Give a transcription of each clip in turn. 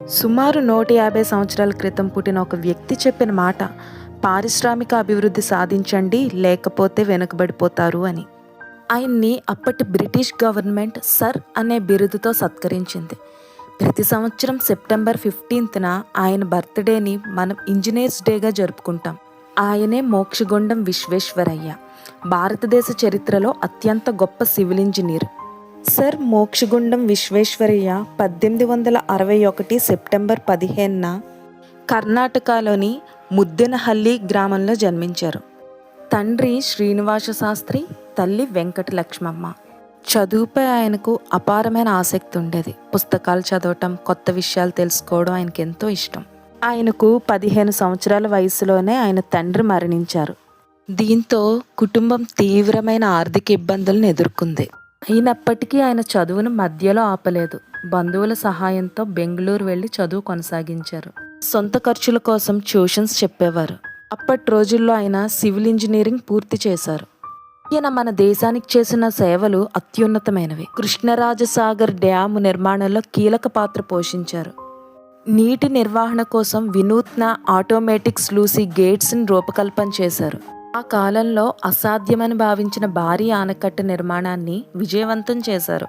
సుమారు 150 సంవత్సరాల క్రితం పుట్టిన ఒక వ్యక్తి చెప్పిన మాట, పారిశ్రామిక అభివృద్ధి సాధించండి లేకపోతే వెనుకబడిపోతారు అని. ఆయన్ని అప్పటి బ్రిటిష్ గవర్నమెంట్ సర్ అనే బిరుదుతో సత్కరించింది. ప్రతి సంవత్సరం సెప్టెంబర్ 15న ఆయన బర్త్డేని మనం ఇంజనీర్స్ డేగా జరుపుకుంటాం. ఆయనే మోక్షగుండం విశ్వేశ్వరయ్య, భారతదేశ చరిత్రలో అత్యంత గొప్ప civil engineer. Sir Mokshagundam Visvesvaraya 1861 September 15న కర్ణాటకలోని ముద్దెనహల్లి గ్రామంలో జన్మించారు. తండ్రి శ్రీనివాస శాస్త్రి, తల్లి వెంకటలక్ష్మమ్మ. చదువుపై ఆయనకు అపారమైన ఆసక్తి ఉండేది. పుస్తకాలు చదవటం, కొత్త విషయాలు తెలుసుకోవడం ఆయనకు ఎంతో ఇష్టం. ఆయనకు 15 సంవత్సరాల వయసులోనే ఆయన తండ్రి మరణించారు. దీంతో కుటుంబం తీవ్రమైన ఆర్థిక ఇబ్బందులను ఎదుర్కొంది. అయినప్పటికీ ఆయన చదువును మధ్యలో ఆపలేదు. బంధువుల సహాయంతో బెంగళూరు వెళ్ళి చదువు కొనసాగించారు. సొంత ఖర్చుల కోసం ట్యూషన్స్ చెప్పేవారు. అప్పటి రోజుల్లో ఆయన సివిల్ ఇంజనీరింగ్ పూర్తి చేశారు. ఈయన మన దేశానికి చేసిన సేవలు అత్యున్నతమైనవి. కృష్ణరాజసాగర్ డ్యాము నిర్మాణంలో కీలక పాత్ర పోషించారు. నీటి నిర్వహణ కోసం వినూత్న ఆటోమేటిక్ స్లూసీ గేట్స్ని రూపకల్పన చేశారు. ఆ కాలంలో అసాధ్యమని భావించిన భారీ ఆనకట్ట నిర్మాణాన్ని విజయవంతం చేశారు.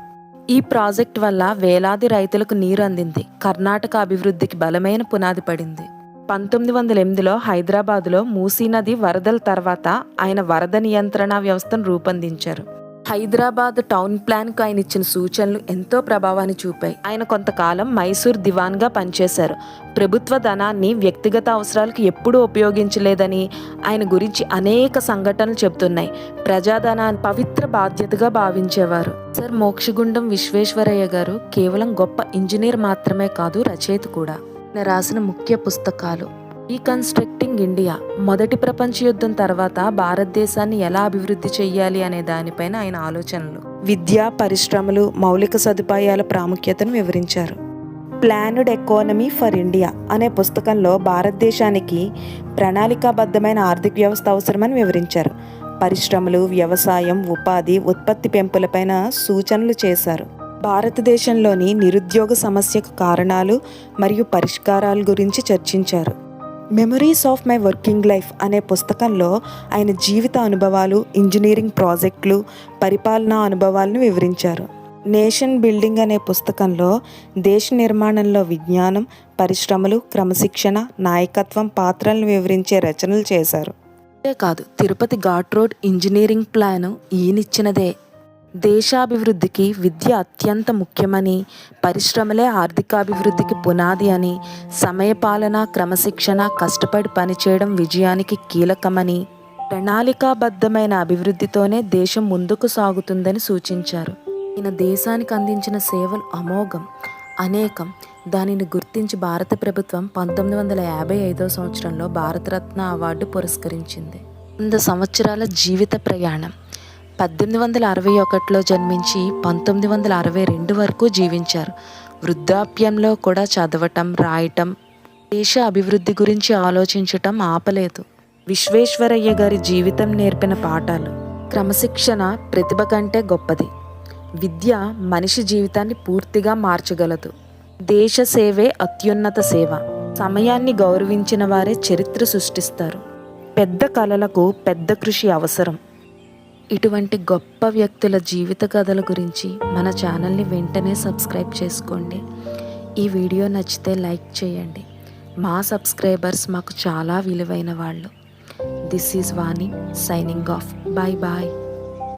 ఈ ప్రాజెక్ట్ వల్ల వేలాది రైతులకు నీరు అందింది. కర్ణాటక అభివృద్ధికి బలమైన పునాది పడింది. 1908లో హైదరాబాదులో మూసీ నది వరదల తర్వాత ఆయన వరద నియంత్రణ వ్యవస్థను రూపొందించారు. హైదరాబాద్ టౌన్ ప్లాన్కు ఆయన ఇచ్చిన సూచనలు ఎంతో ప్రభావాన్ని చూపాయి. ఆయన కొంతకాలం మైసూర్ దివాన్గా పనిచేశారు. ప్రభుత్వ ధనాన్ని వ్యక్తిగత అవసరాలకు ఎప్పుడూ ఉపయోగించలేదని ఆయన గురించి అనేక సంఘటనలు చెబుతున్నాయి. ప్రజాధనాన్ని పవిత్ర బాధ్యతగా భావించేవారు. సర్ మోక్షగుండం విశ్వేశ్వరయ్య గారు కేవలం గొప్ప ఇంజనీర్ మాత్రమే కాదు, రచయిత కూడా. ఆయన రాసిన ముఖ్య పుస్తకాలు: రీకన్స్ట్రక్టింగ్ ఇండియా, మొదటి ప్రపంచ యుద్ధం తర్వాత భారతదేశాన్ని ఎలా అభివృద్ధి చెయ్యాలి అనే దానిపైన ఆయన ఆలోచనలు. విద్య, పరిశ్రమలు, మౌలిక సదుపాయాల ప్రాముఖ్యతను వివరించారు. ప్లాన్డ్ ఎకానమీ ఫర్ ఇండియా అనే పుస్తకంలో భారతదేశానికి ప్రణాళికాబద్ధమైన ఆర్థిక వ్యవస్థ అవసరమని వివరించారు. పరిశ్రమలు, వ్యవసాయం, ఉపాధి, ఉత్పత్తి పెంపులపైన సూచనలు చేశారు. భారతదేశంలోని నిరుద్యోగ సమస్యకు కారణాలు మరియు పరిష్కారాల గురించి చర్చించారు. Memories of my working life అనే పుస్తకంలో ఆయన జీవిత అనుభవాలు, ఇంజనీరింగ్ ప్రాజెక్టులు, పరిపాలనా అనుభవాలను వివరించారు. నేషన్ బిల్డింగ్ అనే పుస్తకంలో దేశ నిర్మాణంలో విజ్ఞానం, పరిశ్రమలు, క్రమశిక్షణ, నాయకత్వం పాత్రలను వివరించే రచనలు చేశారు. అంతేకాదు, Tirupati ghat road engineering plan ఈయనిచ్చినదే. దేశాభివృద్ధికి విద్య అత్యంత ముఖ్యమని, పరిశ్రమలే ఆర్థికాభివృద్ధికి పునాది అని, సమయపాలన, క్రమశిక్షణ, కష్టపడి పనిచేయడం విజయానికి కీలకమని, ప్రణాళికాబద్ధమైన అభివృద్ధితోనే దేశం ముందుకు సాగుతుందని సూచించారు. ఈయన దేశానికి అందించిన సేవలు అమోఘం, అనేకం. దానిని గుర్తించి భారత ప్రభుత్వం 1955 సంవత్సరంలో భారతరత్న అవార్డు పురస్కరించింది. 100 సంవత్సరాల జీవిత ప్రయాణం. 1861లో జన్మించి 1962 వరకు జీవించారు. వృద్ధాప్యంలో కూడా చదవటం, రాయటం, దేశ అభివృద్ధి గురించి ఆలోచించటం ఆపలేదు. విశ్వేశ్వరయ్య గారి జీవితం నేర్పిన పాఠాలు: క్రమశిక్షణ ప్రతిభ కంటే గొప్పది. విద్య మనిషి జీవితాన్ని పూర్తిగా మార్చగలదు. దేశ సేవే అత్యున్నత సేవ. సమయాన్ని గౌరవించిన వారే చరిత్ర సృష్టిస్తారు. పెద్ద కళలకు పెద్ద కృషి అవసరం. ఇటువంటి గొప్ప వ్యక్తుల జీవిత కథల గురించి మన ఛానల్ని వెంటనే సబ్స్క్రైబ్ చేసుకోండి. ఈ వీడియో నచ్చితే లైక్ చేయండి. మా సబ్స్క్రైబర్స్ మాకు చాలా విలువైన వాళ్ళు. This is Vani signing off. Bye bye.